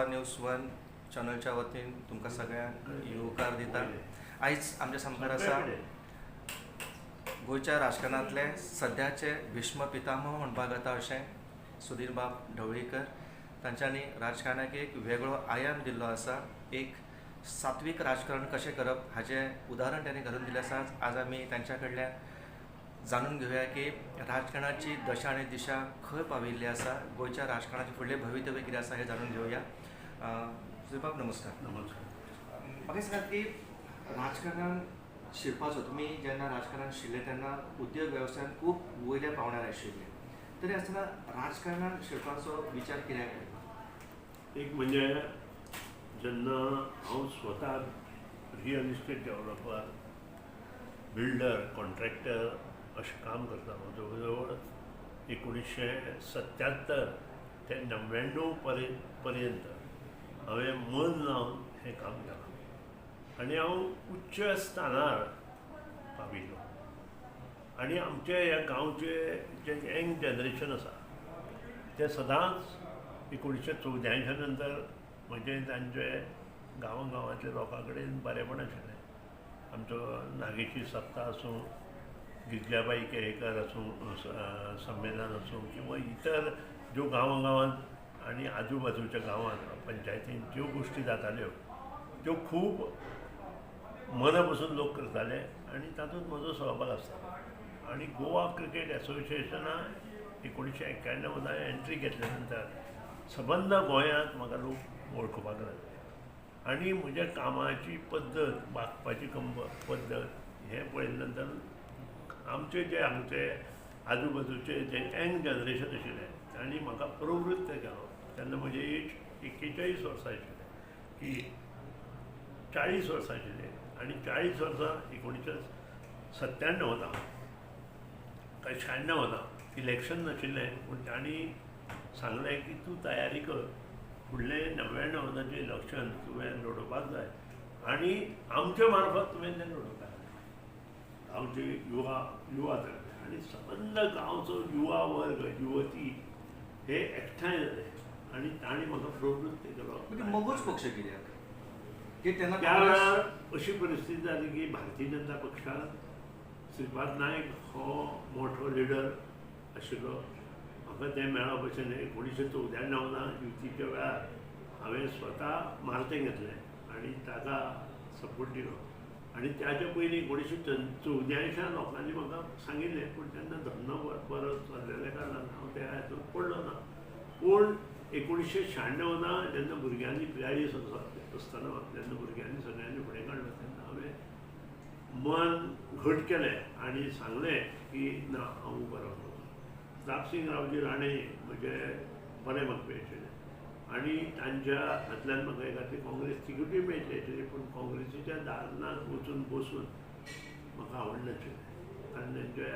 Goa news 1 चॅनलच्या वतीन तुमकां सगळ्यांक येवकार दिता। आयज आमच्या समकार आसा गोंयच्या राजकारणांतले सद्याचे भीष्म पितामह म्हणपाक जाता अशें सुधीर बाब ढवळीकर। तांच्यांनी राजकारणाक एक वेगळो आयाम दिल्लो आसा। एक सात्वीक राजकारण कशें करप हाचें उदाहरण त्यांनी घालून दिलें आसा। आज आमी तांच्या कडल्यान जाणून घेवया की राजकारणाची दशा आनी दिशा खंय पाविल्ली आसा, गोंयच्या राजकारणाचें फुडलें भवितव्य कितें आसा हें जाणून घेवया। सुधीर बाब नमस्कार। नमस्कार। म्हाका सांगात की राजकारणांत शिरपाचो तुमी जेन्ना राजकारणांत शिरले तेन्ना उद्योग वेवसायांत खूब वयल्या पावंड्यार आशिल्ले, तरी आसतना राजकारणांत शिरपाचो विचार कित्याक केलो? एक म्हणजे जेन्ना हांव स्वता real estate developer, builder, contractor अशें काम करता, जवळ जवळ 1977 ते 99 पर्यंत हांवें मन लावन हें काम केलां आनी हांव उच्च स्थानार पाविल्लो। आनी आमचे ह्या गांवचे जे यंग जनरेशन आसा ते सदांच 1984 नंतर म्हणजे तांचे गांवांतल्या लोकां कडेन बरेपण आशिल्लें। आमचो नागेशी सप्ता आसूं, गिरजाबाई केळेकर आसूं, संमेलन आसूं किंवा इतर ज्यो गांवांत आनी आजूबाजूच्या गांवांत पंचायतींत ज्यो गोश्टी जाताल्यो त्यो खूब मना पसून लोक करताले आनी तातूंत म्हजो सहभाग आसतालो। आनी गोवा क्रिकेट एसोसिएशनाक 1991 एंट्री घेतल्या नंतर सबंद गोंयांत म्हाका लोक वळखुपाक लागले आनी म्हज्या कामाची पद्दत, वागपाची पद्दत हें पळयल्या नंतर आमचे आजूबाजूचे जे यंग जनरेशन आशिल्लें तांणी म्हाका प्रवृत्त केलो। तेन्ना म्हजें एज 41 वर्सां आशिल्लें की 40 वर्सां आशिल्लें आनी 40 वर्सां 1997 काय 96 इलेक्शन नाशिल्लें, पूण तांणी सांगलें की तूं तयारी कर, फुडलें 99 इलेक्शन तुवें लडोवपाक जाय आनी आमच्या मार्फत तुवें तें लडोवपाक जाय। गांवचे युवा तरणे आनी सबंद गांवचो युवा वर्ग, युवती हे एकठांय जाले आनी तांणी म्हाका प्रवृत्त केलो। मगूच पक्ष कित्याक की तेन्ना त्या वेळार अशी परिस्थिती जाली की भारतीय जनता पक्षांत श्रीपाद नायक हो मोठो लिडर आशिल्लो। म्हाका तें मेळप अशें न्ही। 1994 युतीच्या वेळार हांवें स्वता मारतें घेतलें आनी ताका सपोर्ट दिलो आनी त्याच्या पयलीं 1984 लोकांनी म्हाका सांगिल्लें, पूण तेन्ना धंदो बरो चल्लेल्या कारणान हांव त्या हातूंत पडलो ना। पूण 1996 जेन्ना भुरग्यांनी पिरायेक आसतना जेन्ना भुरग्यांनी सगळ्यांनी फुडें काडलो तेन्ना हांवें मन घट केलें आनी सांगलें की ना हांव उबो रावतलों। दापसिंग रावजी राणे म्हजे बरे मागपी आशिल्ले आनी तांच्या हातल्यान म्हाका एखादी काँग्रेस तिकेटूय मेळटली आशिल्ली, पूण काँग्रेसीच्या दालनांत वचून बसून म्हाका आवडनाशिल्लें। कारण तांचे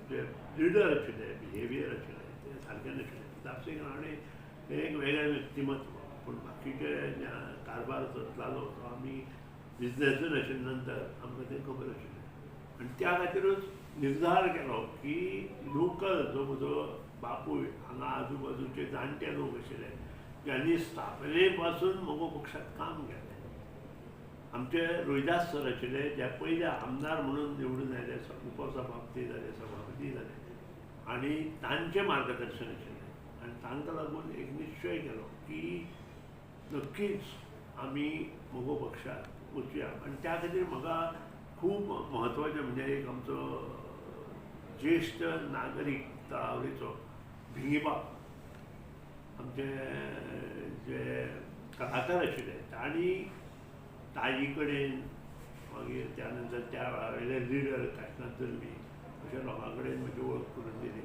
जे लिडर आशिल्ले, बिहेवियर आशिल्लें तें सारकें नाशिल्लें। दापसिंग राणे हें एक वेगळें व्यक्तिमत्व, पूण बाकीचे कारबार करतालो तो आमी बिजनेसून आशिल्ले नंतर आमकां तें खबर आशिल्लें आनी त्या खातीरूच निर्धार केलो की लोकल जो म्हजो बापूय हांगा आजूबाजूचे जाणटे लोक आशिल्ले ज्यांनी स्थापने पासून मोगो पक्षांत काम केलें। आमचे रोहिदास सर आशिल्ले जे पयले आमदार म्हणून निवडून आयले, उपसभापती जाले, सभापती जाले आनी तांचें मार्गदर्शन आशिल्लें आनी तांकां लागून एक निश्चय केलो की नक्कीच आमी मोगो पक्षांत वचुया। आनी त्या खातीर म्हाका खूब म्हत्वाचें म्हणजे एक आमचो ज्येश्ठ नागरीक तळावळीचो भिंगीबाब, आमचे जे कलाकार आशिल्ले तांणी ताई कडेन मागीर त्या नंतर त्या वेळावयले लिडर काशिनाथ जल्मी अशा लोकां कडेन म्हजी वळख करून दिली।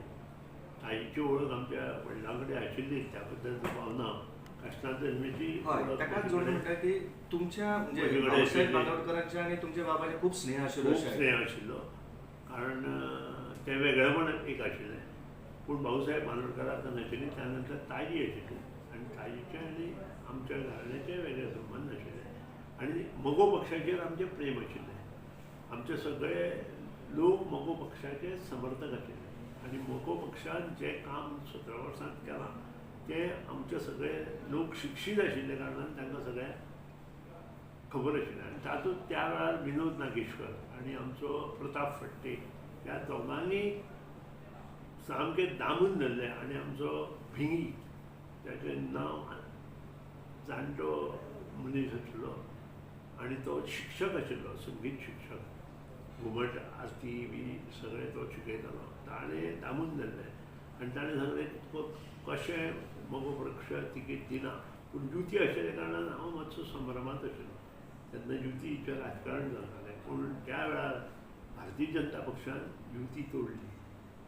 ताईची वळख आमच्या वडिलां कडेन आशिल्ली त्या बद्दल भावना काशिनाथ जल्मीची ताकाच जोडून म्हणटा की तुमच्या म्हणजे रावसाहेब बांदोडकरांचे आनी तुमच्या बाबाचे खूब स्नेह आशिल्लो। कारण तें वेगळेपण एक आशिल्लें, पूण भाऊसाहेब बांदोडकरांक नाशिल्ली। त्या नंतर ताई आशिल्ली आनी ताईचे आनी आमच्या घराण्याचे वेगळे संबंद आशिल्ले आनी मोगो पक्षाचेर आमचें प्रेम आशिल्लें। आमचे सगळे लोक मोगो पक्षाचे समर्थक आशिल्ले आनी मोगो पक्षान जें काम 17 वर्सांत केलां ते आमचे सगळे लोक शिक्षीत आशिल्ले कारणान तांकां सगळ्यांक खबर आशिल्लें आनी तातूंत त्या वेळार विनोद नागेशकर आनी आमचो प्रताप फडते ह्या दोगांनी सामकें दामून धरलें आनी आमचो भिंगी ताचें नांव जाणटो मनीस आशिल्लो आनी तो शिक्षक आशिल्लो संगीत शिक्षक घुमट आरती बी सगळें तो शिकयतालो ताणें दामून धरलें आनी ताणें सांगलें कशें मगो पक्ष तिकेट दिना पूण युती आशिल्ल्या कारणान हांव मातसो संभ्रमांत आशिल्लो तेन्ना युतीचें राजकारण जातालें पूण त्या वेळार भारतीय जनता पक्षान युती तोडली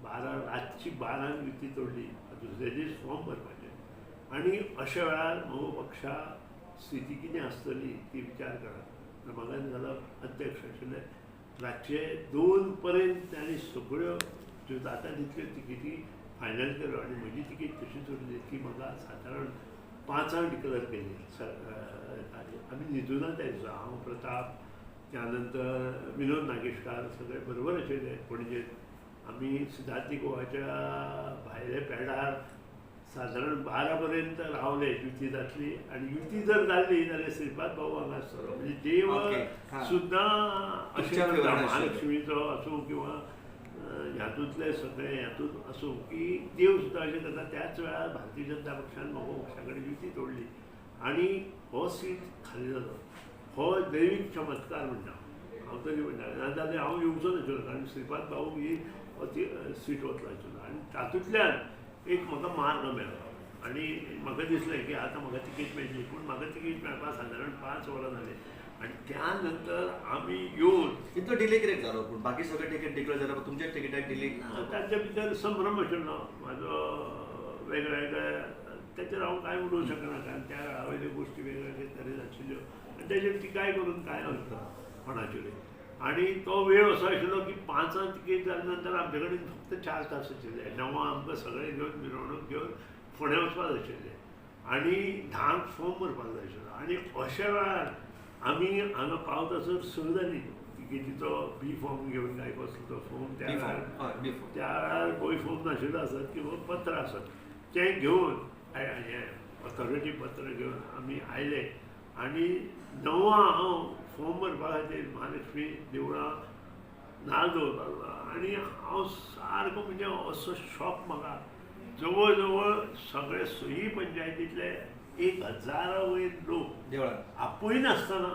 रातची 12 युती तोडली दुसरे दीस फॉर्म भरपाचें आनी अशा वेळार मगो पक्षा स्थिती कितें आसतली ती विचार करात म्हाका जालो अध्यक्ष आशिल्ले रातचे 2 पर्यंत तांणी सगळ्यो ज्यो जाता तितल्यो तिकेटी फायनल केल्यो आनी म्हजी तिकेट तशीच उरली ती म्हाका सादारण 5 डिक्लेअर केली आमी न्हिदूनाच आयचो हांव प्रताप त्यानंतर विनोद नागेशकार सगळे बरोबर आशिल्ले पणजेंत आमी सिद्धार्थी गोवाच्या भायले पेडार सादारण 12 पर्यंत रावले युती जातली आनी युती जर जाल्ली जाल्यार श्रीपाद भाऊ हांगा आसतलो म्हणजे देव सुद्दां अशें महालक्ष्मीचो आसूं किंवा ह्यातूंतले सगळे हातूंत आसूं की देव सुद्दां अशें करता त्याच वेळार भारतीय जनता पक्षान म्हाका पक्षा कडेन युती तोडली आनी हो सीट खाली जालो हो दैवीक चमत्कार म्हणटा हांव तरी म्हणटा नाजाल्यार हांव येवचो नाशिल्लो कारण श्रीपाद भाऊ ही सीट वतलो आशिल्लो आनी तातूंतल्यान एक म्हाका मार्ग मेळ्ळो आनी म्हाका दिसलें की आतां म्हाका तिकेट मेळटली पूण म्हाका तिकेट मेळपाक सादारण 5 वरां जालीं आनी त्या नंतर आमी येवन इतलो डिले कित्याक जालो पूण बाकी सगळे टिकेट डिक्लेअर जाल्यार तुमच्या टिकेटाक डिले तांच्या भितर संभ्रम आशिल्लो म्हाजो वेगवेगळे ताचेर हांव कांय उलोवंक शकना कारण त्या वेळा वयल्यो गोश्टी वेगवेगळे तरेन आशिल्ल्यो आनी ताचेर टिकाय करून कांय अर्थ कोणाचेर आनी तो वेळ असो आशिल्लो की 5 तिकेट जाले नंतर आमचे कडेन फक्त 4 तास आशिल्ले 9 आमकां सगळे घेवन मिरवणूक घेवन फोंड्या वचपाक आशिल्ले आनी 10 फॉर्म भरपाक जाय आशिल्लो आनी अशा वेळार आमी हांगा पावतासर 6 जालीं तिकेटीचो बी फॉर्म घेवन काय कसलो तो फॉर्म त्या वेळार पळय फॉर्म नाशिल्लो आसत किंवा पत्र आसत तें घेवन ऑथॉरिटी पत्र घेवन आमी आयले आनी 9 हांव फॉर्म भरपा खातीर महालक्ष्मी देवळां नाल दवरपाक आनी हांव सारको म्हणजे असो शॉक म्हाका जवळ जवळ सगळे सही पंचायतींतले 1000 वयर लोक देवळांत आपूय नासतना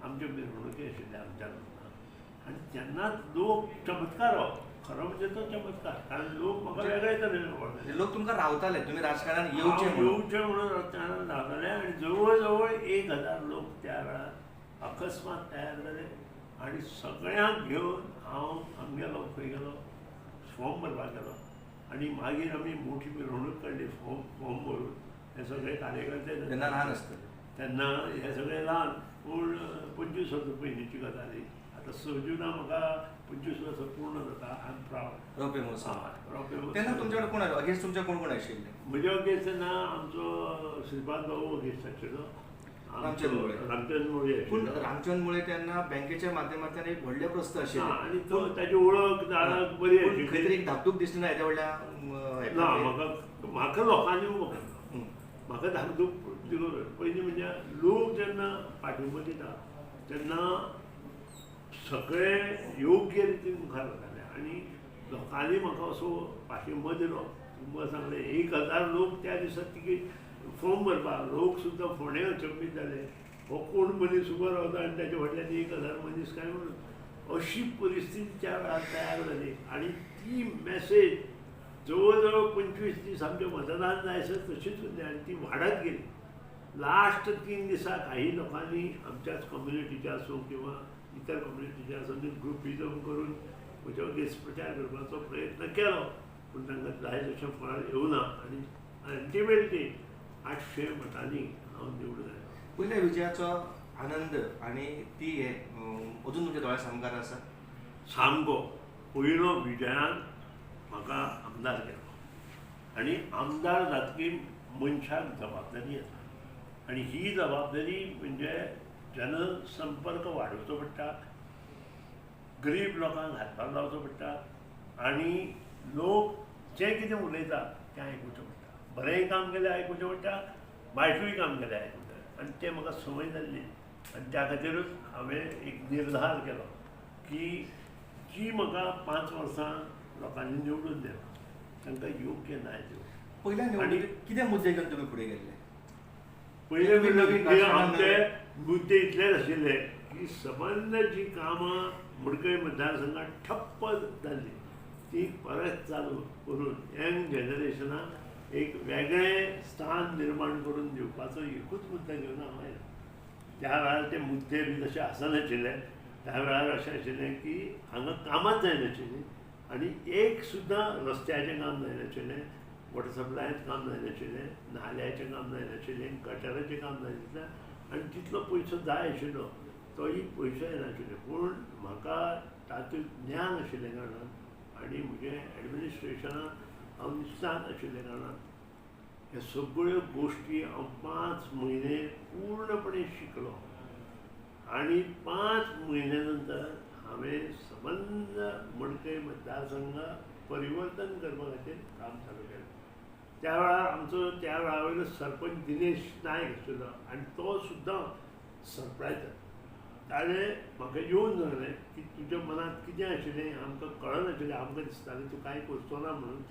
आमच्यो मिरवणुकी आशिल्ल्यो आमच्या लग्नाक आनी तेन्नाच लोक चमत्कार हो खरो म्हणजे तो चमत्कार कारण लोक म्हाका वेगळे तरेन लोक तुमकां रावताले तुमी राजकारणान येवचे म्हणून राजकारणान रावताले आनी जवळ जवळ 1000 लोक त्या वेळार अकस्मात तयार जाले आनी सगळ्यांक घेवन हांव आमगेलो खंय गेलो फॉर्म भरपाक गेलो आनी मागीर आमी मोठी मिरवणूक काडली फॉर्म भरून हे सगळे कार्यकर्ते तेन्ना ल्हान आसतले तेन्ना हे सगळे ल्हान पूण 25 वर्सां पयलींची गजाल ही आतां 6 जुना म्हाका 25 वर्सां पूर्ण जाता आय एम प्रावड रोपे महोत्सव रोपे तेन्ना तुमचे कडेन कोण अगेन्स्ट तुमचे कोण कोण आशिल्ले म्हजे अगेन्स्ट तेन्ना आमचो श्रीपाद भाऊ अगेन्स्ट आशिल्लो रामचंद्र मुळे पूण रामचंद्र मुळे तेन्ना बँकेच्या माध्यमांतल्यान एक व्हडले प्रस्न आशिल्ले आनी तो ताची वळख जाणाक बरी आशिल्ली खंय तरी एक धाकधूक दिसली ना हेज्या व्हडल्या ना म्हाका लोकांनी म्हाका धाकधूक पयलीं म्हणजे लोक जेन्ना पाठिंबो दिता तेन्ना सगळे योग्य रितीन मुखार वताले आनी लोकांनी म्हाका असो पाठिंबो दिलो तुमकां सांगलें 1000 लोक त्या दिसा तिकेट फॉर्म भरपाक लोक सुद्दां फोंडे अचंबीत जाले हो कोण मनीस उबो रावता आनी ताचे फाटल्यान 1000 मनीस काय म्हणून अशी परिस्थिती त्या वेळार तयार जाली आनी ती मॅसेज जवळ जवळ 25 दीस आमचें मतदान जायसर तशीच उरली आनी ती वाडत गेली लास्ट 3 दिसाक काही लोकांनी आमच्याच कम्युनिटीचे आसूं किंवा इतर कम्युनिटीचे आसूं ग्रुपिजम करून म्हज्या अगेन्स्ट प्रचार करपाचो प्रयत्न केलो पूण तांकां जाय तशें फळ येवना आनी अल्टिमेटली 800 मतांनी हांव निवडून आयलो पयल्या विजयाचो आनंद आनी ती हे अजून तुमच्या दोळ्या सामकार आसा सामको पयलो विजयान म्हाका आमदार केलो आनी आमदार जातकीर मनशाक जबाबदारी येता आनी ही जबाबदारी म्हणजे जनसंपर्क वाडोवचो पडटा गरीब लोकांक हातभार लावचो पडटा आनी लोक जें कितें उलयता तें आयकुचें पडटा बरेंय काम केलें आयकुचें पडटा वायटूय काम केलें आयकुचें आनी तें म्हाका संवय जाल्ली आनी त्या खातीरूच हांवें एक निर्धार केलो की जी म्हाका 5 वर्सां लोकांनी निवडून दिला तांकां योग्य न्याय दिवप. पहिल्या निवडणुकीत कितें मुद्दे घेवन तुमी फुडें गेल्ले? पयले तुम्ही नवीन म्हणजे राजकारणात आमचे मुद्दे इतलेच आशिल्ले की संबंद जी कामां मडकय मतदारसंघात ठप्प जाल्ली ती परत चालू करून यंग जनरेशनाक एक वेगळें स्थान निर्माण करून दिवपाचो एकूच मुद्दो घेवन हांव आयलो. त्या वेळार ते मुद्दे बी तशे आसनाशिल्ले. त्या वेळार अशें आशिल्लें की हांगा कामांच जायनाशिल्लीं आनी एक सुद्दां रस्त्याचें काम जायनाशिल्लें, वॉटर सप्लायाचें काम जायनाशिल्लें, नाल्याचें काम जायनाशिल्लें, गटराचें काम जायनाशिल्लें आनी जितलो पयसो जाय आशिल्लो तोय पयसो येनाशिल्लो. पूण म्हाका तातूंत ज्ञान आशिल्लें कारणान आनी म्हजें एडमिनिस्ट्रेशनाक हांव निश्चांत आशिल्ले कारणान ह्या सगळ्यो गोश्टी हांव 5 म्हयने पूर्णपणे शिकलो आनी 5 म्हयन्या नंतर हांवें संबंद मडकय मतदारसंघ परिवर्तन करपा खातीर काम चालू केलें. त्या वेळार आमचो त्या वेळा वयलो सरपंच दिनेश नायक आशिल्लो आनी तो सुद्दां सरप्रायज ताणें म्हाका येवन सांगलें की तुज्या मनांत कितें आशिल्लें आमकां कळनाशिल्लें, आमकां दिसतालें तूं कांय करचो ना म्हणून,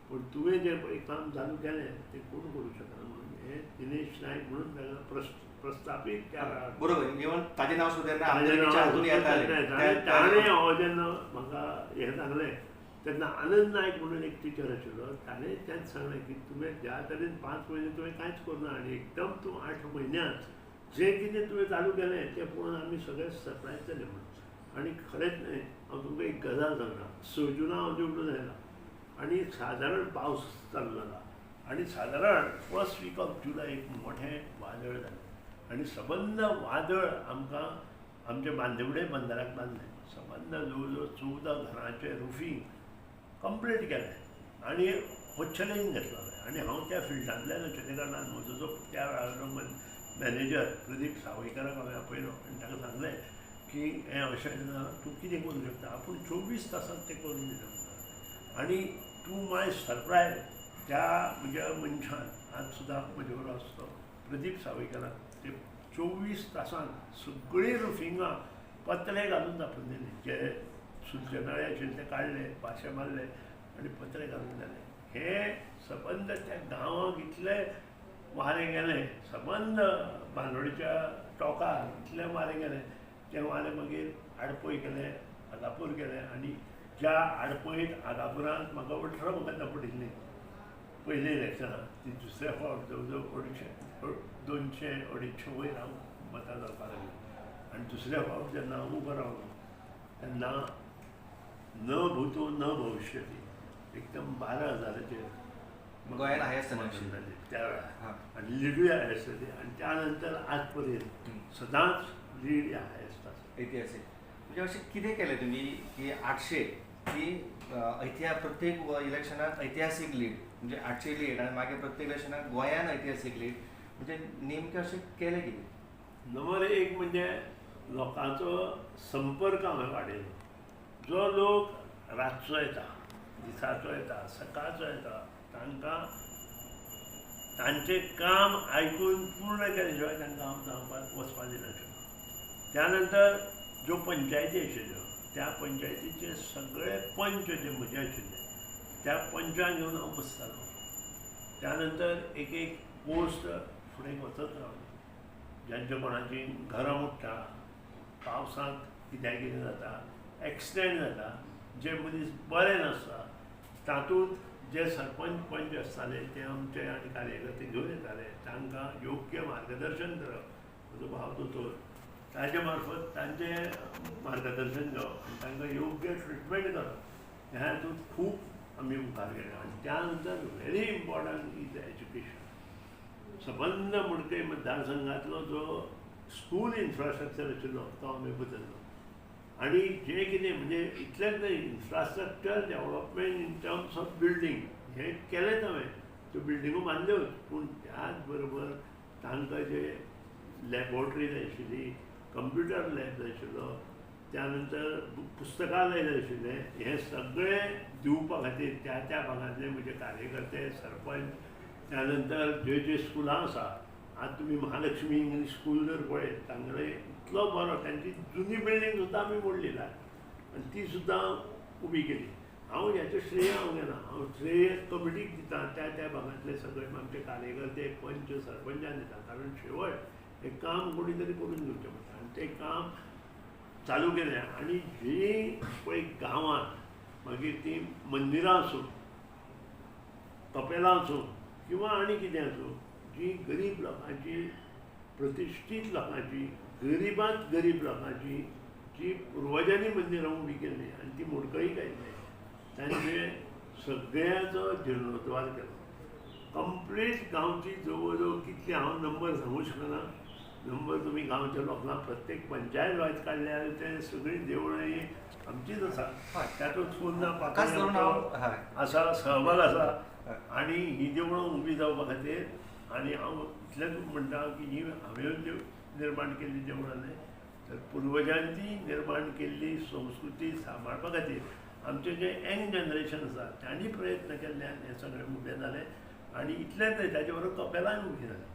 पूण तुवें जें पळय काम चालू केलें तें कोण करूं शकना म्हणून हें दिनेश नायक म्हणून ताका प्रस्थापीत त्या वेळार बरोबर. इवन ताजें नांव सुद्दां ताणें हांव जेन्ना म्हाका हें सांगलें तेन्ना आनंद नायक म्हणून एक टिचर आशिल्लो ताणें तेंच सांगलें की तुवें ज्या तरेन 5 म्हयने तुवें कांयच करुना आनी एकदम तूं 8 म्हयन्यांत जें कितें तुवें चालू केलें तें पळोवन आमी सगळे सरप्रायज जाले म्हणून. आनी खरेंच न्हय, हांव तुमकां एक गजाल सांगता. 6 जुना हांव निवडून आयला आनी सादारण पावस चालू जाला आनी सादारण फर्स्ट वीक ऑफ जुलय एक मोठें वादळ जालें आनी सबंद वादळ आमकां आमचे बांदिवडे बंदराक बांदलें. सबंद जवळ जवळ 14 घरांचें रुफींग कंप्लीट केलें आनी होच्छलेन घेतलो आनी हांव त्या फिल्डांतल्यान आशिल्ल्या कारणान म्हजो जो त्या वेळाचो मॅनेजर प्रदीप सावयकाराक हांवें आपयलो आनी ताका सांगलें की हें अशें ना, तूं कितें करूं शकता. आपूण 24 तासांत तें करून दिलें म्हणटा आनी टू माय सरप्रायज त्या म्हज्या मनशान आज सुद्दां म्हजे बरोबर आसतो प्रदीप सावयकाराक ते 24 तासांत सगळीं रुफिंगां पत्रे घालून दाखोवन दिलीं. जे सुरचे नळे आशिल्ले ते काडले, पाशे मारले आनी पत्रे घालून जाले. हे सबंद त्या गांवांक इतले वारें गेलें, सबंद बांदोडेच्या टोकार इतलें वारें गेलें. तें वारें मागीर आडपय गेलें, आगापूर गेलें आनी ज्या आडपयत आगापुरांत म्हाका 18 मतां पडिल्लीं पयले इलेक्शनाक, ती दुसऱ्या फावट जवळ जवळ 200-250 वयर हांव मतां जावपाक लागलें. आनी दुसऱ्या फावट जेन्ना हांव उबो रावलो तेन्ना न भूतो न भविष्यती एकदम 12,000चेर गोंयांत हायस्ट जाली त्या वेळार आनी लिडूय हायस्ट जाली आनी त्या नंतर आज पर्यंत सदांच लीड ह्या हायस्ट आसा. ऐतिहासीक म्हणजे अशें कितें केलें तुमी की 800 ही प्रत्येक इलेक्शनाक ऐतिहासीक लीड म्हणजे 800 लीड आनी मागीर प्रत्येक इलेक्शनाक गोंयांत ऐतिहासीक लीड म्हणजे नेमकें अशें केलें कितें? नंबर 1 म्हणजे लोकांचो संपर्क हांवें वाडयलो. जो लोक रातचो येता, दिसाचो येता, सकाळचो येता, तांकां तांचें काम आयकून पूर्ण केले शिवाय तांकां हांव धांवपाक वचपाक दिनाशिल्लो. त्या नंतर ज्यो पंचायती आशिल्ल्यो त्या पंचायतीचे सगळे पंच जे म्हजे आशिल्ले त्या पंचांक घेवन हांव बसतालो. त्या नंतर एक एक पोस्ट फुडें वचत रावली. ज्यांच्या कोणाची घरां मोडटा, पावसांत कित्याक कितें जाता, एक्सिडेंट जाता, जे मनीस बरे नासता तातूंत जे सरपंच पंच आसताले ते आमचे आनी कार्यकर्ते घेवन येताले. तांकां योग्य मार्गदर्शन करप. म्हजो भाव दोतोर ताचे मार्फत तांचें मार्गदर्शन घेवप आनी तांकां योग्य ट्रिटमेंट करप. ह्या हातूंत खूब आमी मुखार गेले. आनी त्या नंतर व्हेरी इम्पॉर्टंट इज एज्युकेशन. सबंद मडकय मतदारसंघांतलो जो स्कूल इन्फ्रास्ट्रक्चर आशिल्लो तो आमी बदललो. आनी जें कितें म्हणजे इतलेंच न्हय, infrastructure development in terms of building हें केलेंच हांवें. त्यो बिल्डिंगो बांदल्योच, पूण त्याच बरोबर तांकां जे लॅबॉरेटरी जाय आशिल्ली, कंप्युटर लॅब जाय आशिल्लो, त्या नंतर पुस्तकालय जाय आशिल्लें, हें सगळें दिवपा खातीर त्या भागांतले म्हजे कार्यकर्ते, सरपंच त्यानंतर जे स्कुलां आसा आज तुम्ही महालक्ष्मी इंग्लिश स्कूल जर पळयत तांगडे इतलो बरो त्यांची जुनी बिल्डींग सुद्दां आमी मोडलेली आनी ती सुद्दां उबी केली. हांव हेचें श्रेय हांव घेना, हांव श्रेय कमिटीक दिता, त्या भागांतले सगळे आमचे कार्यकर्ते पंच सरपंचान दिता. कारण शेवट हें काम कोणी तरी करून घेवचें पडटा आनी तें काम चालू केलें. आनी जीं पळय गांवांत मागीर ती मंदिरां आसूं, कपेलां आसूं किंवा आनी कितें आसूं, जी गरीब लोकांची, प्रतिश्ठीत लोकांची, गरिबांत गरीब लोकांची जी पुर्वजांनी मंदिरां उबी केल्लीं आनी ती मोडकळीक आयिल्ली, तांचे सगळ्याचो जिर्णोद्वार केलो. कंप्लीट गांवची जवळ जवळ कितली हांव नंबर सांगूंक शकना. नंबर तुमी गांवच्या लोकांक प्रत्येक पंचायत वायज काडल्यार ते सगळीं देवळां ही आमचीच आसा. तातूंत सुद्दां आसा, सहभाग आसा. आनी ही देवळां उबी जावपा खातीर आनी हांव इतलेंच म्हणटा की ही हांवें निर्माण केल्ली देवळां न्हय, तर पुर्वजांनी निर्माण केल्ली संस्कृती सांबाळपा खातीर आमचें जें यंग जनरेशन आसा तांणी प्रयत्न केल्ल्यान हें सगळें उबें जालें. आनी इतलेंच न्हय, ताचे बरोबर कपेलांय उबी जालीं.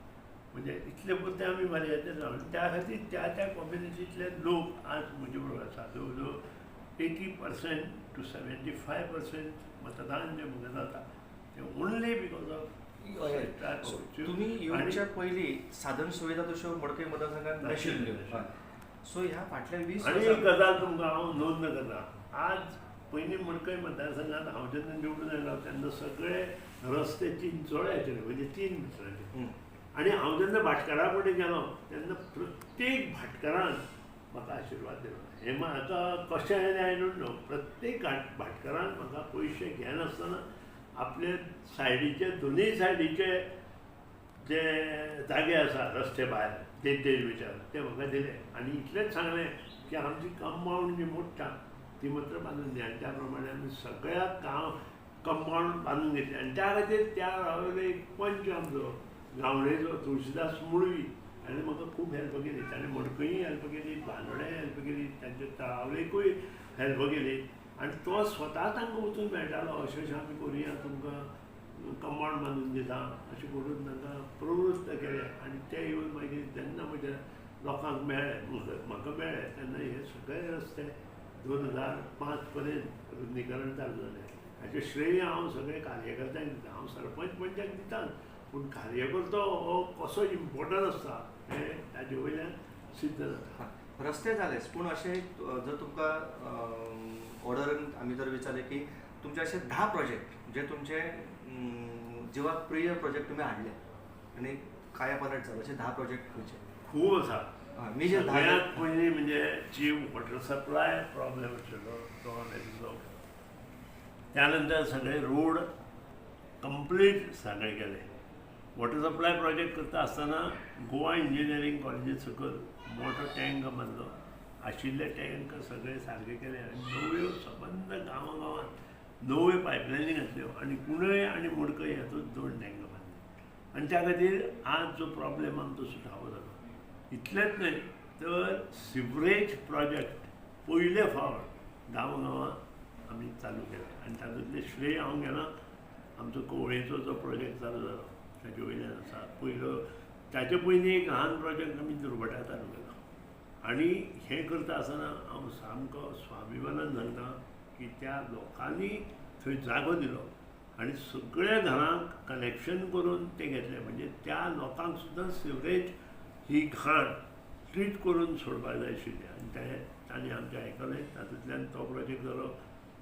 म्हणजे इतले पुरते आमी मर्यादेर रावन त्या खातीर त्या कम्युनिटींतले लोक आज म्हजे बरोबर आसा. जवळ जवळ 80% to 75% मतदान जें म्हजें जाता तें ओन्ली बिकॉज ऑफ तुम्ही येवच्या पयलीं साधन सुविधा तश्यो मडकय मतदारसंघात नाशिल्ल्यो. सो ह्या फाटल्या 20 आनी एक गजाल तुमकां हांव नोंद करतां. आज पयलीं मडकय मतदारसंघात हांव जेन्ना निवडून आयलो तेन्ना सगळे रस्ते चिंचोळे आशिल्ले, म्हणजे 3 मिटराचे. आनी हांव जेन्ना भाटकारा कडेन गेलो तेन्ना प्रत्येक भाटकारान म्हाका आशिर्वाद दिलो. हें म्हाका कशें आयलें आय डोंट नो. प्रत्येक भाटकारान म्हाका पयशे घेनासतना आपले सायडीचे दोनूय सायडीचे जे जागे आसा रस्ते भायर तेज विचार ते म्हाका दिले. आनी इतलेंच सांगलें की आमची कंपावंड जी मोडटा ती मात्र बांदून दी. आनी त्या प्रमाणे आमी सगळ्या कंपावंड बांदून घेतली. आनी त्या खातीर त्या रावले एक पंच आमचो गांवडेचो तुळशीदास मुळवी ताणें म्हाका खूब हेल्प केली. ताणें मडकयी हेल्प केली, बांदोड्याय हेल्प केली, तांच्या तळावलेकूय हेल्प केली. आनी तो स्वता तांकां वचून मेळटालो अशें अशें आमी करुया, तुमकां कंपावंड बांदून दिता अशें करून तांकां प्रवृत्त केलें. आनी ते येवन मागीर जेन्ना म्हज्या लोकांक मेळ्ळे, म्हाका मेळ्ळे तेन्ना हे सगळे रस्ते 2005 पर्यंत रुंदीकरण चालू जालें. हाचें श्रेय हांव सगळे कार्यकर्त्यांक दिता. हांव सरपंच पंचाक दिताच, पूण कार्यकर्तो हो कसो इम्पॉर्टंट आसता हें ताजे वयल्यान सिद्ध जाता. रस्ते जालेच, पूण अशें जर तुमकां ऑर्डरीन आमी जर विचारलें की तुमचे असे 10 प्रोजेक्ट जे तुमचे जिवाक प्रिय प्रोजेक्ट तुम्ही हाडले आनी कायापालट जालो, असे 10 प्रोजेक्ट खंयचे? खूब आसा. मेजर सगळ्यांत पयलीं म्हणजे जी वॉटर सप्लाय प्रॉब्लेम आशिल्लो तो रिजॉल्व. त्यानंतर सगळे रोड कंप्लीट सगळे केले. वॉटर सप्लाय प्रोजेक्ट करता आसतना गोवा इंजिनियरींग कॉलेजी सकयल मोठो टँक बांदलो. आशिल्ले टँक सगळे सारके केले आनी नव्यो संबंद गांवांत नव्यो पायपलायनी घातल्यो आनी कुंडय आनी मडकय हातूंत 2 टँक बांदले. आनी त्या खातीर आज जो प्रॉब्लेम आमचो सुटावो जालो. इतलेंच न्हय तर सिवरेज प्रोजेक्ट पयले फावट गांवांत आमी चालू केले. आनी तातूंतलें श्रेय हांव घेना. आमचो कवळेचो जो प्रोजेक्ट चालू जालो ताचे वयल्यान आसा. पयलो ताचे पयलीं एक ल्हान प्रोजेक्ट आमी दुर्बटा चालू केलो. आनी हें करता आसतना हांव सामको स्वाभिमानान सांगता की त्या लोकांनी थंय जागो दिलो आनी सगळ्या घरांक कनेक्शन करून ते घेतले. म्हणजे त्या लोकांक सुद्दां सिवरेज ही घाण ट्रीट करून सोडपाक जाय आशिल्ली. आनी तांणी आमचें आयकलें. तातूंतल्यान तो प्रोजेक्ट जालो.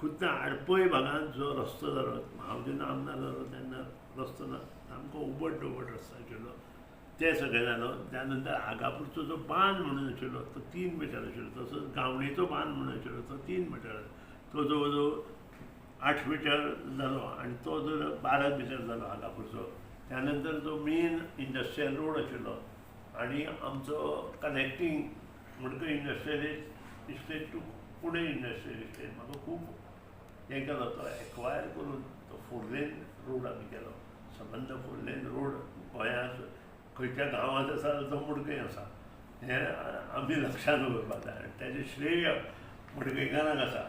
खुद्द आडपय भागांत जो रस्तो जालो, हांव जेन्ना आमदार जालो तेन्ना रस्तो ना, सामको उबड दोबड रस्तो आशिल्लो, ते सगळें जालो. त्यानंतर आगापूरचो जो बांद म्हणून आशिल्लो तो 3 मिटर आशिल्लो. तसोच गावणेचो बांद म्हणून आशिल्लो तो 3 मिटर. तो जवळ जवळ 8 मिटर जालो आनी तो जर 12 मिटर जालो आगापूरचो. त्यानंतर जो मेन इंडस्ट्रियल रोड आशिल्लो आनी आमचो connecting Madkai industrial estate to Pune industrial estate म्हाका खूब हें केलो. तो एक्वायर करून तो 4 लेन रोड आमी केलो. संबंद 4 लेन रोड गोंयांत खंयच्या गांवांत आसा तो मडकय आसा हें आमी लक्षांत दवरपाक जाय. ताजें श्रेय मडकयकारांक आसा.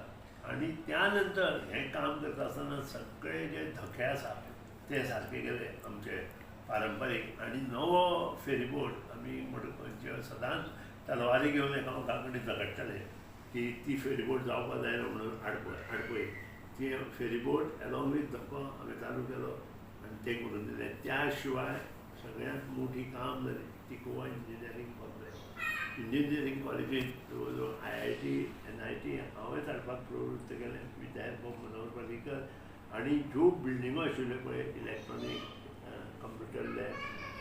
आनी त्या नंतर हें काम करता आसतना सगळे जे धके आसा ते सारके केले आमचे पारंपारीक आणि नवो फेरीबोट आमी म्हणून सदांच तलवारी घेवन एकामेका कडेन झगडटाले की ती फेरीबोट जावपाक जायना म्हणून आडपय ती फेरीबोट एलॉंग वीथ धक्को हांवें चालू केलो आनी ते करून दिलें. त्या शिवाय सगळ्यांत मोठी काम जाली ती गोवा इंजिनियरींग कॉलेज. इंजिनियरींग कॉलेजींत जवळ जवळ IIT NIT हांवेंच हाडपाक प्रवृत्त केलें. विद्यार्थी बोब मनोहर पर्रीकर आनी ज्यो बिल्डिंगो आशिल्ल्यो पळय इलेक्ट्रॉनीक कंप्युटर लॅब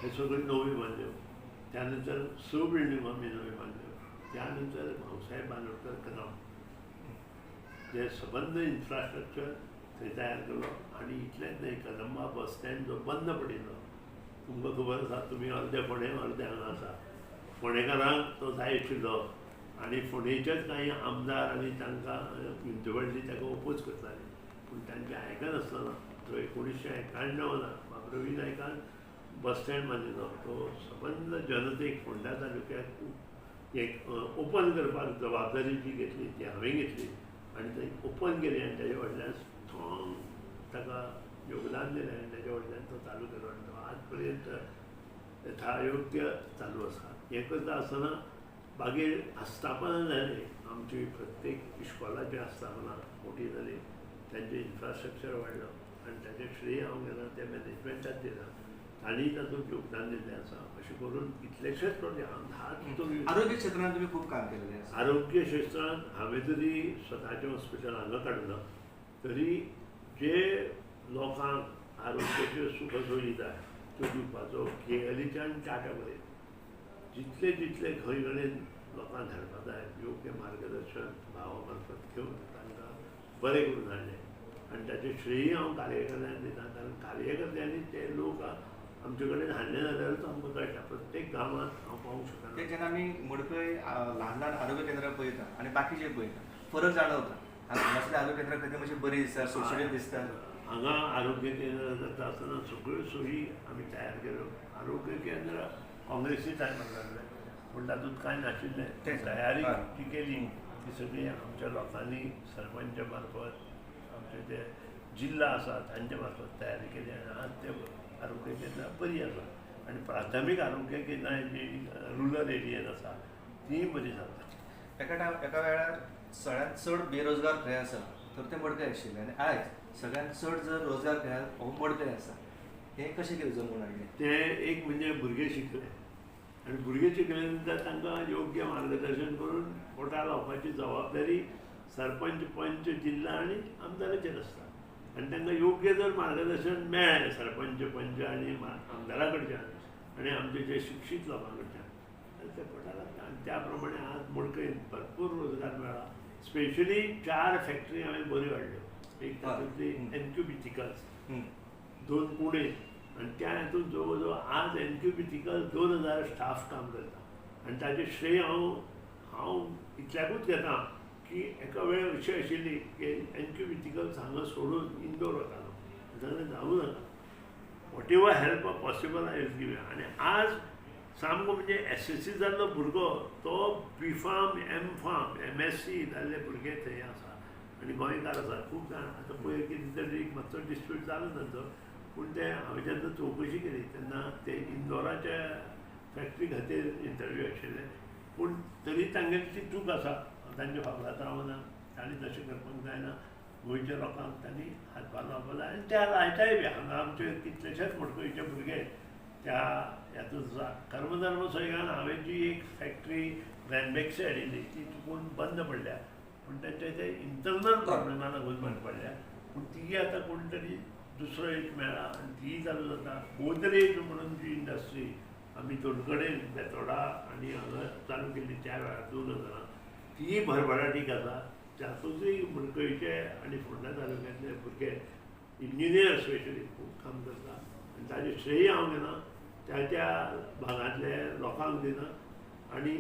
हे सगळ्यो नव्यो बांदल्यो. त्यानंतर 6 बिल्डिंगो आमी नव्यो बांदल्यो. त्यानंतर भाऊसाहेब बांदोडकर कदम जे सबंद इन्फ्रास्ट्रक्चर थंय तयार केलो. आनी इतलेंच न्हय, कदंबा बस स्टँड जो बंद पडिल्लो तुमकां खबर आसा, तुमी अर्दे फोंडे अर्दे हांगा आसा. फोंडेकारांक तो जाय आशिल्लो आनी फोंडेचेच कांय आमदार आनी तांकां म्युनिसिपालिटी ताका ओपोज करताली पूण तांचें आयकनासतना तो 1991 रवी नायकान बस स्टँड बांदिल्लो. तो सबंद जनतेक फोंडा तालुक्याक एक ओपन करपाक जबाबदारी जी घेतली ती हांवें घेतली आनी थंय ओपन केली आनी ताजे फाटल्यान स्ट्रॉंग ताका योगदान दिलें आनी ताजे फाटल्यान तो चालू केलो आनी तो आज पर्यंत यथायोग्य चालू आसा. हें करता आसतना मागीर आस्थापना जाली आमची. प्रत्येक इश्कॉलाची आस्थापना मोठी जाली, तांचें इन्फ्रास्ट्रक्चर वाडलो आनी ताचें श्रेय हांव घेना त्या मॅनेजमेंटाक दिना. तांणी तातूंत योगदान दिल्लें आसा. अशें करून कितलेशेच प्रोजेक्ट हांव आरोग्य क्षेत्रांत तुमी खूब काम केलेलें आसा. आरोग्य क्षेत्रांत हांवें जरी स्वताचें हॉस्पिटल हांगा काडूना तरी जे लोकांक आरोग्याच्यो सुख सोयी जाय त्यो दिवपाचो KLEच्यान टाटा पर्यंत जितले जितले खंय कडेन लोकांक धाडपाक जाय योग्य मार्गदर्शन भावा मार्फत घेवन तांकां बरें करून हाडलें आनी ताचें श्रेय हांव कार्यकर्त्यांक दिता. कारण कार्यकर्त्यांनी ते लोक आमचे कडेन हाडले जाल्यारूच आमकां कळटा. प्रत्येक गांवांत हांव पावूंक शकना. ते जेन्ना आमी मडकय ल्हान ल्हान आरोग्य केंद्रां पळयता आनी बाकीचे पळयता फरक जाणवता. हांगासले आरोग्य केंद्रां खंय मातशें बरीं दिसता, सुशेगीत दिसता. हांगा आरोग्य केंद्र जाता आसतना सगळ्यो सोयी आमी तयार केल्यो. आरोग्य केंद्र काँग्रेसी टायमार जाल्लें पूण तातूंत कांय नाशिल्लें. तयारी जी केली ती सगळी आमच्या लोकांनी सरपंच मार्फत आमचे जे जिल्ला आसा तांचे मार्फत तयारी केली आनी आज ते आरोग्य केंद्रां बरीं आसा. आनी प्राथमीक आरोग्य केंद्रां जी रुरल एरियेन आसा ती बरी जाता. एका वेळार सगळ्यांत चड बेरोजगार खंय आसा तर ते मडकय आशिल्ले आनी आयज सगळ्यांत चड जर रोजगार खंय हो मडकय आसा. हें कशें कितें जमून हाडलें? तें एक म्हणजे भुरगे शिकले आनी भुरगे शिकले नंतर तांकां योग्य मार्गदर्शन करून पोटा लावपाची जबाबदारी सरपंच पंच जिल्ला आनी आमदाराचेर आसता. आनी तांकां योग्य जर मार्गदर्शन मेळ्ळें सरपंच पंच आनी आमदारा कडच्यान आनी आमचे जे शिक्षीत लोकां कडच्यान जाल्यार ते पोटा लागता. आनी त्या प्रमाणे आज मडकयेन भरपूर रोजगार मेळ्ळा. स्पेशली 4 फॅक्टरी हांवें बऱ्यो हाडल्यो. एक तातूंतली एन्क्युबिटिकल्स 2 पुणे आनी त्या हातूंत जवळ जवळ आज एन्क्युबिटिकल्स 2000 स्टाफ काम करता. आनी ताचें श्रेय हांव इतल्याकूच घेता की एका वेळ अशी आशिल्ली की एन्क्युबिटिकल्स हांगा सोडून इंदोर वतालो. ताणें जावूं नाका. What ever help possible I will give. आनी आज सामको म्हणजे SSC जाल्लो भुरगो तो B.Pharm M.Pharm MSc जाल्ले भुरगे थंय आसा आनी गोंयकार आसा खूब जाण. आतां पयर कितें तरी मातसो डिस्प्यूट जालो तांचो पूण ते हांवें जेन्ना चवकशी केली तेन्ना ते इंदोराच्या फॅक्टरी खातीर इंटरव्यू आशिल्ले पूण तरी तांगेली ती चूक आसा. तांच्या फावलात रावना. तांणी तशें करपाक जायना. गोंयच्या लोकांक तांणी हातभार लावपाक जाय आनी त्या लायताय बी. हांगा आमचे कितलेशेच मडकयचे भुरगे त्या हातूंत कर्मधर्म सैगान हांवें जी एक फॅक्टरी ग्रॅनबॅक्सी हाडिल्ली ती चुकून बंद पडल्या पूण तांचे ते इंटरनल प्रॉब्लेमा लागून बंद पडल्या. पूण ती आतां कोण तरी दुसरो एक मेळ्ळा आनी ती चालू जाता. गोदरेज म्हणून जी इंडस्ट्री आमी तोणकडेन बेतोडा आनी हांगा चालू केल्ली त्या वेळार 2000 ती भरभराटीक आसा. तातूंतूय मडकयचे आनी फोंडा तालुक्यांतले भुरगे इंजिनियर स्पेशली खूब काम करता आनी ताचें श्रेय हांव घेना. त्या भागांतले लोकांक दिना आनी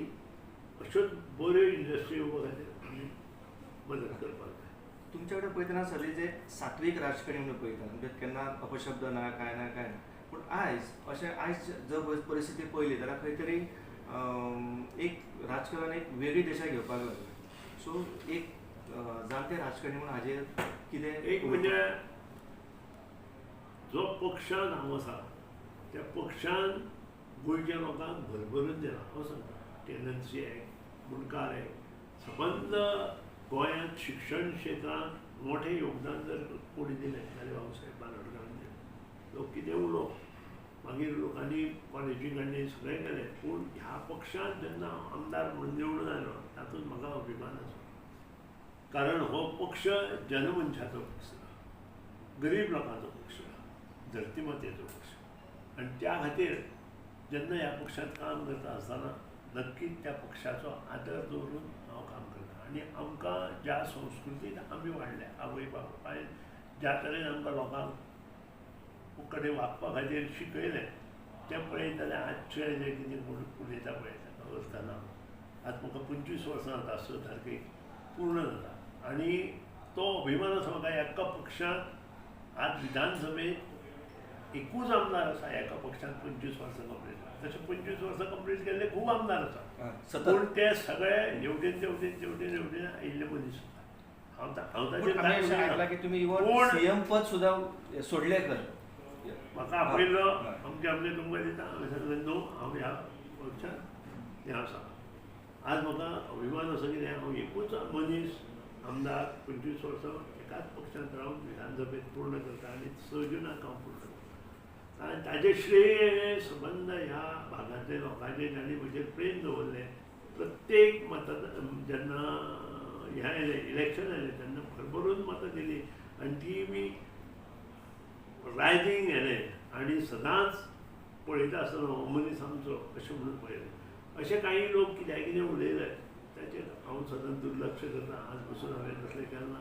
अश्योच बऱ्यो इंडस्ट्री उबो खातीर आमी मदत करपाक जाय. तुमचे कडेन पळयतना सगळे जे सात्वीक राजकारणी म्हणून पळयता म्हणजे केन्ना अपशब्द ना काय ना पूण आयज अशें आयज जर परिस्थिती पळयली जाल्यार खंय तरी एक राजकारण एक वेगळी दिशा घेवपाक लागला. सो एक जाणटे राजकारणी म्हणून हाजेर कितें एक म्हणजे जो पक्षान हांव आसा त्या पक्षान गोंयच्या लोकांक भरभरून दिला हांव सांगता. टेनन्सी एक्ट, मुणकार एक्ट, सबंद गोंयांत शिक्षण क्षेत्रांत मोठें योगदान जर कोणी दिलें जाल्यार बाबासाहेब बांदोडकरान दिलें. लोक कितें उलो मागीर लोकांनी कॉलेजी काडली सगळें केलें, पूण ह्या पक्षान जेन्ना हांव आमदार म्हणून निवडून आयलो तातूंत म्हाका अभिमान आसा. कारण हो पक्ष जनमंचाचो पक्ष, गरीब लोकांचो पक्ष, धरती मातेचो पक्ष. आनी त्या खातीर जेन्ना ह्या पक्षांत काम करता आसतना नक्कीच त्या पक्षाचो आदर दवरून हांव काम करता. आनी आमकां ज्या संस्कृतींत आमी वाडल्या, आवय बापायन ज्या तरेन आमकां लोकांक कडेन वागपा खातीर शिकयलें तें पळयत जाल्यार आजचे जे कितें कोण उलयता पळय ताका अर्थ ना. आतां म्हाका 25 वर्सां जाता 6 तारखेक पूर्ण जाता. आनी तो अभिमान आसा म्हाका एका पक्षांत आज विधानसभेत एकूच आमदार आसा एका पक्षांत 25 वर्सां कंप्लीट जाता. तशें 25 वर्सां कंप्लीट केल्ले खूब आमदार आसा, पूण ते सगळे हेवटेन तेवटेन आयिल्ले मनीस. हांव ताचेर की तुम्ही इवन सीएम पद सुद्धा सोडले कर. म्हाका आपयलो आमचे तुमकां दिता. हांवें सांगलें नो, हांव ह्या पक्षांत हें आसा. आज म्हाका अभिमान आसा कितें हांव एकूच मनीस आमदार 25 वर्सां एकाच पक्षांत रावन विधानसभेत पूर्ण करता आनी 6 जुनाक हांव पूर्ण करता. आनी ताजें श्रेय सबंद ह्या भागांतल्या लोकांचें जाणी म्हजेर प्रेम दवरलें. प्रत्येक जेन्ना हें आयलें इलेक्शन आयलें तेन्ना भरभरून मतां दिलीं आनी ती बी रायजींग येलें. आनी सदांच पळयता आसतना हो मनीस आमचो अशें म्हणून पळयलें. अशे काही लोक कितें उलयले ताचेर हांव सदांच दुर्लक्ष करता. आज पसून हांवें तसलें केलें ना.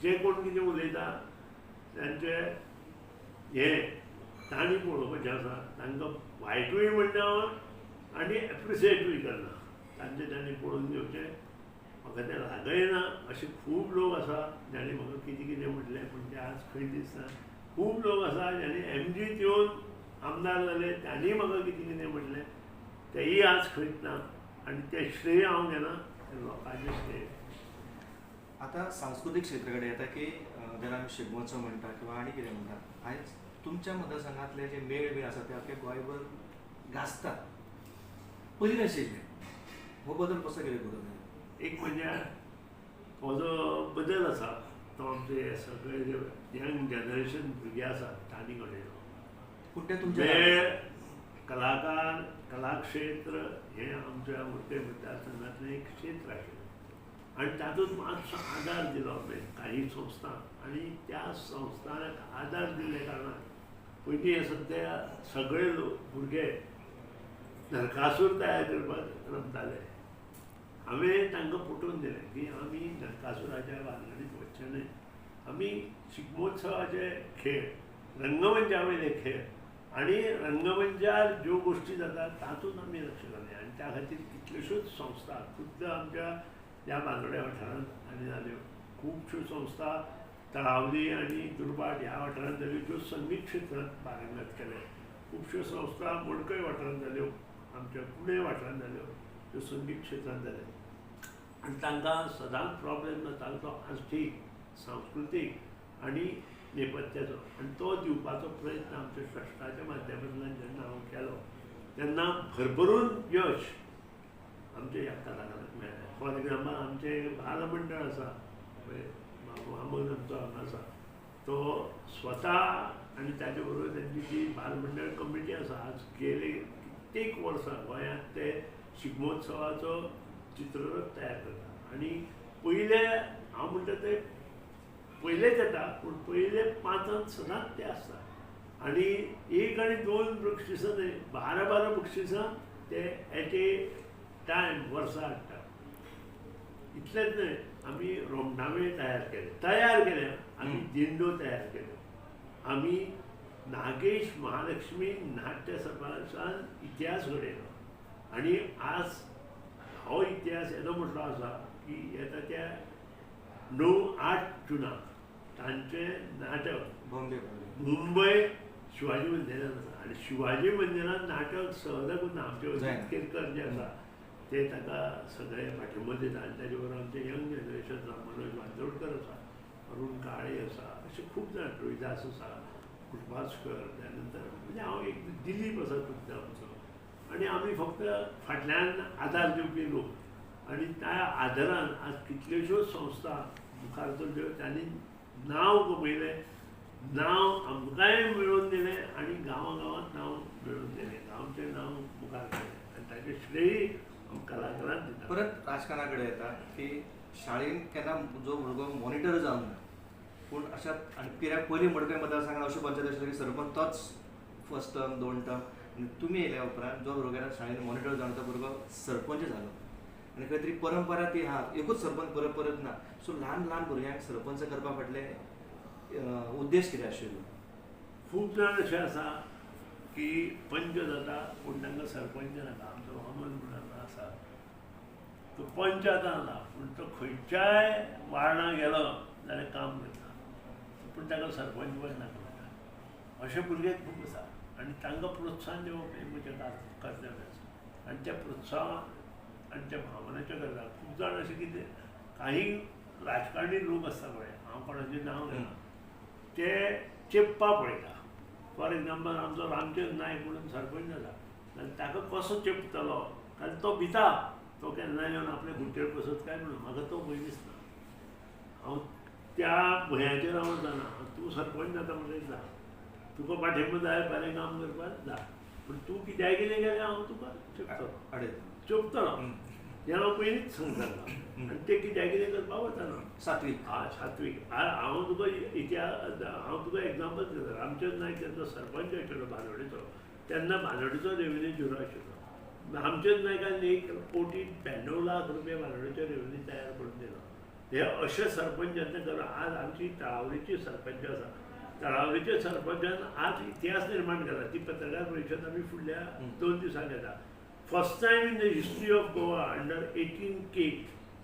जे कोण कितें उलयता तांचे हें तांणी पळोवपाचें आसा. तांकां वायटूय म्हणना आनी एप्रिसिएटूय करना. तांणी पळोवन घेवचें. म्हाका तें लागयना. अशे खूब लोक आसा जाणी म्हाका कितें म्हटलें पूण तें आज खंय दिसना. खूब लोक आसा जाणी एमजीत येवन आमदार जाले, तांणी म्हाका कितें म्हटलें तेंय आज खंयच ना. आनी तें श्रेय हांव घेना, तें लोकांचें श्रेय. आता सांस्कृतिक क्षेत्रा कडेन येता की जेन्ना आमी शिगमोत्सव म्हणटा किंवा आनी कितें म्हणटा, आयज तुमच्या मतदारसंघांतले जे मेळ बी आसा ते आख्खे गोंयभर गाजतात. पयलीं नाशिल्ले. हो बदल कसो कितें करूं? एक म्हणजे हो जो बदल आसा तो आमचे सगळे जे यंग जनरेशन भुरगे आसा तांणी घडयलो. पूण ते तुमचे वेळ कलाकार कला क्षेत्र हें आमच्या उरते मतदारसंघांतलें एक क्षेत्र आशिल्लें. आनी तातूंत मातसो आदार दिलो हांवें काही संस्था. आनी त्या संस्थांक आदार दिल्ले कारणान पयलीं सद्या सगळे भुरगे नरकासूर तयार करपाक रमताले. हांवें तांकां पटोवन दिलें की आमी नरकासुराच्या भानगडींत वचचें न्हय. आमी शिगमोत्सवाचे खेळ, रंगमंचा वयले खेळ आनी रंगमंचार ज्यो गोश्टी जातात तातूंत आमी लक्ष घाललें. आनी त्या खातीर कितल्योश्योच संस्था खुद्द आमच्या ह्या बांदोड्या वाठारांत आनी जाल्यो. खुबश्यो संस्था तळावली आनी दुर्बाट ह्या वाठारांत जाल्यो ज्यो संगीत क्षेत्रांत पारंगत केले. खुबश्यो संस्था मडकय वाठारांत जाल्यो, आमच्या पुणे वाठारांत जाल्यो ज्यो संगीत क्षेत्रांत जाल्यो. आनी तांकां सदांच प्रॉब्लेम जातालो तो आर्थीक, सांस्कृतीक आनी नेपथ्याचो. आनी तो दिवपाचो प्रयत्न आमच्या ट्रस्टाच्या माध्यमांतल्यान जेन्ना हांव केलो तेन्ना भरभरून यश आमच्या ह्या कलाकारांक मेळ्ळें. फॉर एग्जाम्पल आमचें बालमंडळ आसा पळय, वामन आमचो हांगा आसा, तो स्वता आनी ताचे बरोबर तांची जी बालमंडळ कमिटी आसा आज गेले कित्येक वर्सां गोंयांत ते शिगमोत्सवाचो चित्ररथ तयार करता. आनी पयले हांव म्हणटा ते पयलेच येता पूण पयले 5 सदांच ते आसता. आनी 1 आनी 2 बक्षिसां न्हय, 12 बक्षिसां ते एट ए टायम वर्सा हाडटा. इतलेंच न्हय, आमी रोमटामेळ तयार केले, आमी दिंडो तयार केल्यो, आमी नागेश महालक्ष्मी नाट्य सभासान इतिहास घडयलो. आनी आज हो इतिहास येदो म्हटलो आसा की येता त्या 9-8 जुनाक तांचें नाटक मुंबय शिवाजी मंदिरांत आसा. आनी शिवाजी मंदिरांत नाटक सहज उरना. आमचे अजीत केरकर जे आसा ते ताका सगळे पाठिंबो दिता. आनी ताचे बरोबर आमचे यंग जनरेशन आसा, मनोज बांदोडकर आसा, अरुण काळे आसा, अशे खूब जाण, रोहिदास आसा, कृपास्कर त्यानंतर म्हणजे हांव एक दिलीप आसा तुमचो आमचो आनी आमी फक्त फाटल्यान आदार दिवपी लोक आनी त्या आदारान आज कितल्योश्योच संस्था मुखार चल्ल्यो त्यांनी नांव कमयलें नांव आमकांय मेळोवन दिलें आनी गांवांत नांव मेळोवन दिलें गांवचें नांव मुखार केलें आनी ताचें श्रेय कलाकारांक दिता. परत राजकारणा कडेन येता की शाळेन केन्ना जो भुरगो मॉनिटर जावंक ना पूण अशा आनी पिऱ्याक पयलीं मडकय मतदारसंघात अशें पंचायत आशिल्लें की सरपंच तोच फर्स्ट टर्म 2 टर्म आनी तुमी येयल्या उपरांत जो भुरगो केन्ना शाळेन मॉनिटर जावन तो भुरगो सरपंच जालो आनी खंय तरी परंपरा ती आहा एकूच सरपंच परत परत ना सो ल्हान ल्हान भुरग्यांक सरपंच करपा फाटले उद्देश कितें आशिल्लो? खूब जाण अशें आसा की पंच जाता पूण तांकां सरपंच नाका. आमचो वामन म्हणून आसा तो पंच आतां पूण तो खंयच्याय वार्डां गेलो जाल्यार काम करता पूण ताका सरपंच पद नाका. अशे भुरगे खूब आसा आनी तांकां प्रोत्साहन दिवप हें म्हजें कर्तव्य आसा आनी त्या प्रोत्साहन आनी त्या भावनाच्या गरजा खूब जाण अशें कितें काही राजकारणी लोक आसता पळय हांव कोणाचें नांव घेना ते चेपपा पळयता. फॉर एग्जाम्पल आमचो रामचंद्र नायक म्हणून सरपंच जाला जाल्यार ताका कसो चेपतलो कारण तो भिता तो केन्ना येवन आपल्या खुर्चेर बसत काय म्हणून म्हाका तो भंय दिसना. हांव त्या भंयाचेर हांव जाना. तूं सरपंच जाता म्हणल्यार जा तुका पाठिंबो जाय बरें काम करपाक जा पूण तूं कित्याय कितें केलें हांव तुका चेपतलो चेपतलो हें हांव पयलींच सांगतालो आनी ते कित्याय कितें करपाक वचना. सात्वीक सात्वीक हांव तुका इतिहास हांव तुका एग्जाम्पल दिता. रामचंद्र नायक जेन्ना सरपंच आशिल्लो बांदोडेचो तेन्ना बांदोडेचो रेव्हेन्यू झिरो आशिल्लो. रामचंद्र नायकान 1,92,00,000 रुपया बांदोडेचो रेव्हेन्यू तयार करून दिलो. हे अशे सरपंच जेन्ना करून आज आमची तळावळीची सरपंच आसा तळावळीच्या सरपंचान आज इतिहास निर्माण केला. ती पत्रकार परिशद आमी फुडल्या 2 दिसांक घेता. First time in the history of Goa under 18K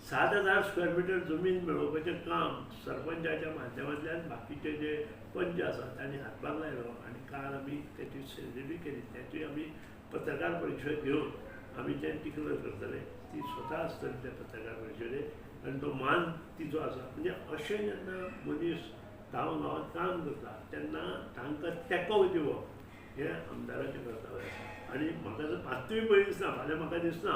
7,000 square metre जमीन मेळोवपाचें काम सरपंचाच्या माध्यमांतल्यान बाकीचे जे पंच आसात तांणी हातभार लायलो आनी काल आमी तेची सेरेमनी केली. त्याची आमी पत्रकार परिशद घेवन आमी तें टिकलर करतले. ती स्वता आसतली त्या पत्रकार परिशदेक आनी तो मान तिचो आसा. म्हणजे अशें जेन्ना मनीस गांवांत काम करता तेन्ना तांकां तेंको दिवप हें आमदाराचें कर्तव्य आसा. आनी म्हाका जर मात्तूय भंय दिसना. फाल्यां म्हाका दिसना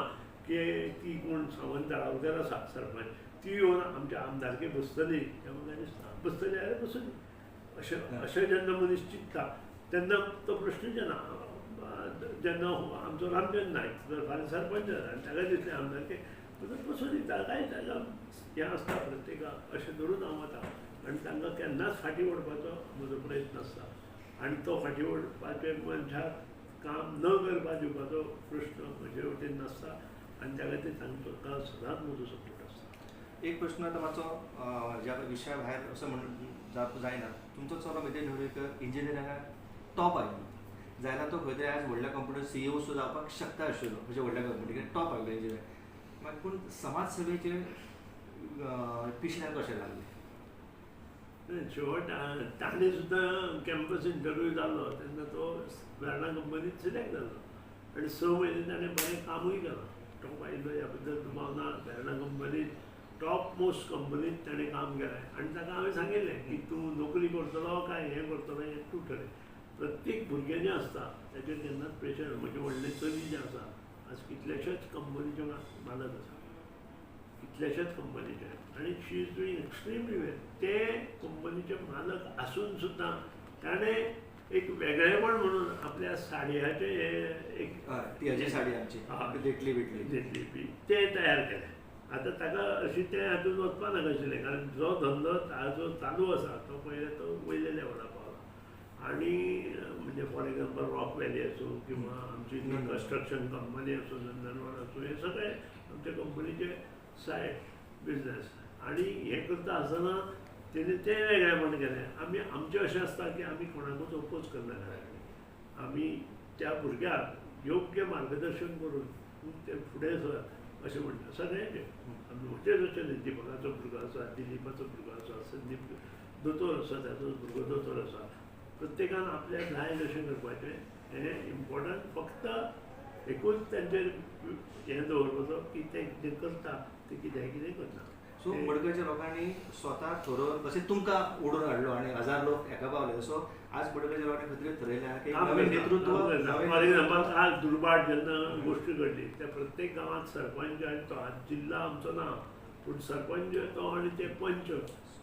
की ती कोण सावंत तळावकर आसा सरपंच ती येवन आमच्या आमदारके बसतली हें म्हाका दिसना. बसतली जाल्यार बसतली अशें जेन्ना मनीस चिंतता तेन्ना तो प्रश्नच येना. जेन्ना आमचो रामचंद्र नायक जर फाल्यां सरपंच जाला आनी ताका दिसलें आमदारके बसून दिता काय ताका हें आसता प्रत्येकाक अशें धरून हांव वता आनी तांकां केन्नाच फाटीं ओडपाचो म्हजो प्रयत्न आसता. आनी तो फाटीं ओडपाचे मनशाक काम न करपा दिवपाचो प्रश्न म्हजे वटेन नासता आनी त्या खातीर तांकां सदांच म्हजो सपोर्ट आसता. एक प्रश्न आतां मातसो ज्या विशया भायर असो म्हणून जायना. तुमचो चलो मितेश ढवळीकर इंजिनियरिंगाक टॉप आयलो जायना तो खंय तरी आयज व्हडल्या कंपनीर CEO सुद्दां जावपाक शकता आशिल्लो म्हणजे व्हडल्या कंपनीक टॉप आयलो इंजिनियर मागीर पूण समाज सेवेचे पिशण्याक कशें लागलें? शेवट ताणें सुद्दां कॅम्पस इंटरव्यू जाल्लो तेन्ना तो वेर्ना कंपनीत सिलेक्ट जालो आनी 6 म्हयने ताणें बरें कामूय केलां. टॉप आयलो ह्या बद्दल दुबाव वेर्ना कंपनीत टॉप मोस्ट कंपनीत ताणें काम केलें आनी ताका हांवें सांगिल्लें की तूं नोकरी करतलो काय हें करतलो हें तूं ठरय. प्रत्येक भुरगें जें आसता ताचेर केन्नाच प्रेशर म्हणजे व्हडले चली जें आसा आज कितल्याशाच कंपनीचे मालक आसा कितल्याशाच कंपनीचे आनी शी इज डुईंग एक्स्ट्रीमली वेल. ते कंपनीचे मालक आसून सुद्दां ताणें एक वेगळेपण म्हणून आपल्या साडयाचे एक ती साडी आमची देटली बी ते तयार केलें. आतां ताका अशी ते हातूंत वचपा नाका आशिल्लें कारण जो धंदो ताजो चालू आसा तो पयले तो वयल्या लेवला पावला आनी म्हणजे फॉर एग्जाम्पल रॉक व्हॅली आसूं किंवा आमची कन्स्ट्रक्शन कंपनी आसूं नंदनवन आसूं हे सगळे आमच्या कंपनीचे सायड बिजनस आनी हें करता आसतना तेणी तें वेगळेपण केलें. आमी आमचें अशें आसता की आमी कोणाकूच ओपोज करना घरा आमी त्या भुरग्याक योग्य मार्गदर्शन करून ते फुडें सर अशें म्हणटा सगळ्यांचे. आमी म्हणजे जशें दिपकाचो भुरगो आसा दिलीपाचो भुरगो आसा संदीप दोतोर आसा ताचो भुरगो दोतोर आसा प्रत्येकान आपल्याक जाय जशें करपाचें हें इम्पॉर्टंट. फक्त एकूच तांचेर हें दवरपाचो की ते कितें करता ते कितें करता. सो सो मडकयच्या लोकांनी स्वता ठरवून जशें तुमकां ओडून हाडलो आनी 1000 लोक एका पावले सो आज मडकयच्या लोकांनी खंय तरी थरयलें की नवीन नेतृत्व फॉर एक्झाम्पल आज दुर्बाट जेन्ना गोश्टी घडली त्या प्रत्येक गांवांत सरपंच आनी तो आज जिल्ला आमचो ना पूण सरपंच तो आनी ते पंच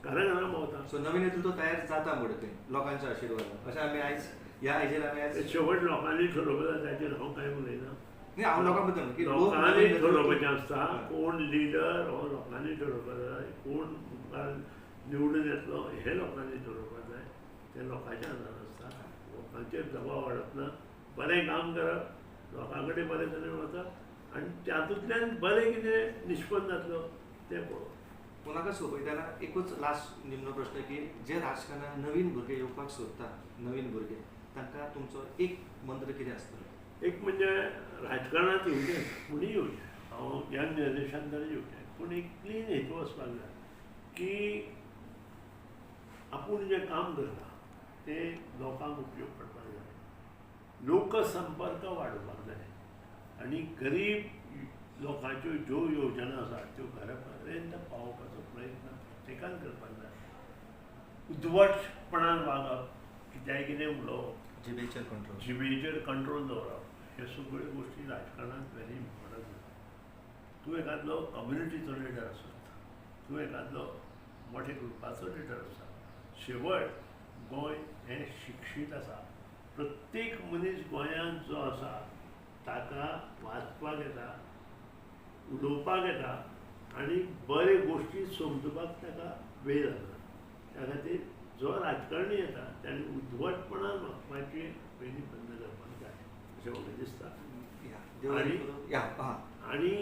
घरां भोंवता. सो नवीन नेतृत्व तयार जाता मडकय लोकांच्या आशिर्वादान अशें आमी आयज ह्या हेजेर आमी आयज शेवट लोकांनी ठरोवपाक ताचेर हांव कांय उलयना. नाही हांव लोकां बद्दल की लोकांनी ठरोवपाचें आसता कोण लिडर हो लोकांनी ठरोवपाक जाय कोण मुखार निवडून येतलो हे लोकांनी ठरोवपाक जाय. ते लोकांच्या हातांत आसता. लोकांचेर दबाव हाडप ना. बरें काम करप लोकां कडेन बरें तरेन वचप आनी तातूंतल्यान बरें कितें निश्पन्न जातलो तें पळोवप. म्हाका सोंपयतना एकूच लास्ट निमणो प्रश्न की जे राजकारणांत नवीन भुरगे येवपाक सोदता नवीन भुरगे तांकां तुमचो एक मंत्र कितें आसतलो? एक म्हणजे राजकारणांत येवचें कोणीय येवचें हांव यंग जनरेशन तरी येवचें पूण एक क्लीन हेतू वचपाक जाय की आपूण जें काम करता तें लोकांक उपयोग पडपाक जाय. लोकसंपर्क वाडोवपाक जाय आनी गरीब लोकांच्यो ज्यो येवजना आसात त्यो घरा पर्यंत पावोवपाचो प्रयत्न प्रत्येकान करपाक जाय. उद्वटपणान वागप कित्याय कितें उलोवप जिबेचेर कंट्रोल दवरप ह्यो सगळ्यो गोश्टी राजकारणांत व्हेरी इम्पॉर्टंट. तूं एखादलो कम्युनिटीचो लिडर आसत तूं एखादलो मोठ्या ग्रुपाचो लिडर आसा शेवट गोंय हें शिक्षीत आसा. प्रत्येक मनीस गोंयांत जो आसा ताका वाचपाक येता उलोवपाक येता आनी बरे गोश्टी समजुपाक ताका वेळ जाता. त्या खातीर जो राजकारणी येता ताणें उद्वटपणान वागपाची पयलीं बंद करपाक जाय अशें म्हाका दिसता. आनी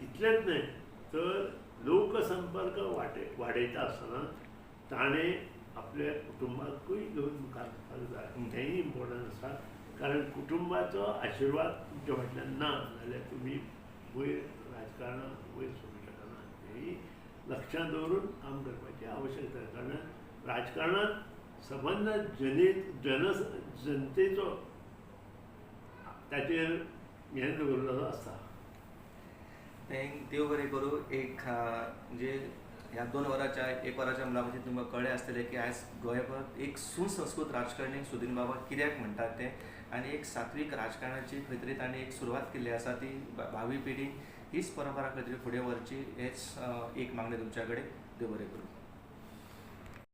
इतलेंच न्हय तर लोकसंपर्क वाडयता आसतना ताणें आपल्या कुटुंबाकूय घेवन मुखार वचपाक जाय. तेंय इम्पॉर्टंट आसा कारण कुटुंबाचो आशिर्वाद तुमच्या फाटल्यान ना जाल्यार तुमी वयर राजकारणांत वयर सरूंक शकना. हेंय लक्षांत दवरून काम करपाची आवश्यकता आसा. कारण राजकारणांत सबंद जनतेचो ताचेर हें दवरलेलो आसता. देव बरें करूं. एक म्हणजे ह्या 2 वरांच्या 1 वराच्या मुलाखतींत तुमकां कळ्ळें आसतलें की आयज गोंयभर एक सुसंस्कृत राजकारणी सुदीन बाबा कित्याक म्हणटात तें आनी एक सात्वीक राजकारणाची खंय तरी ताणें एक सुरवात केल्ली आसा ती भावी पिढी हीच परंपरा खंय तरी फुडें व्हरची हेच एक मागणें तुमच्या कडेन. देव बरें करूं.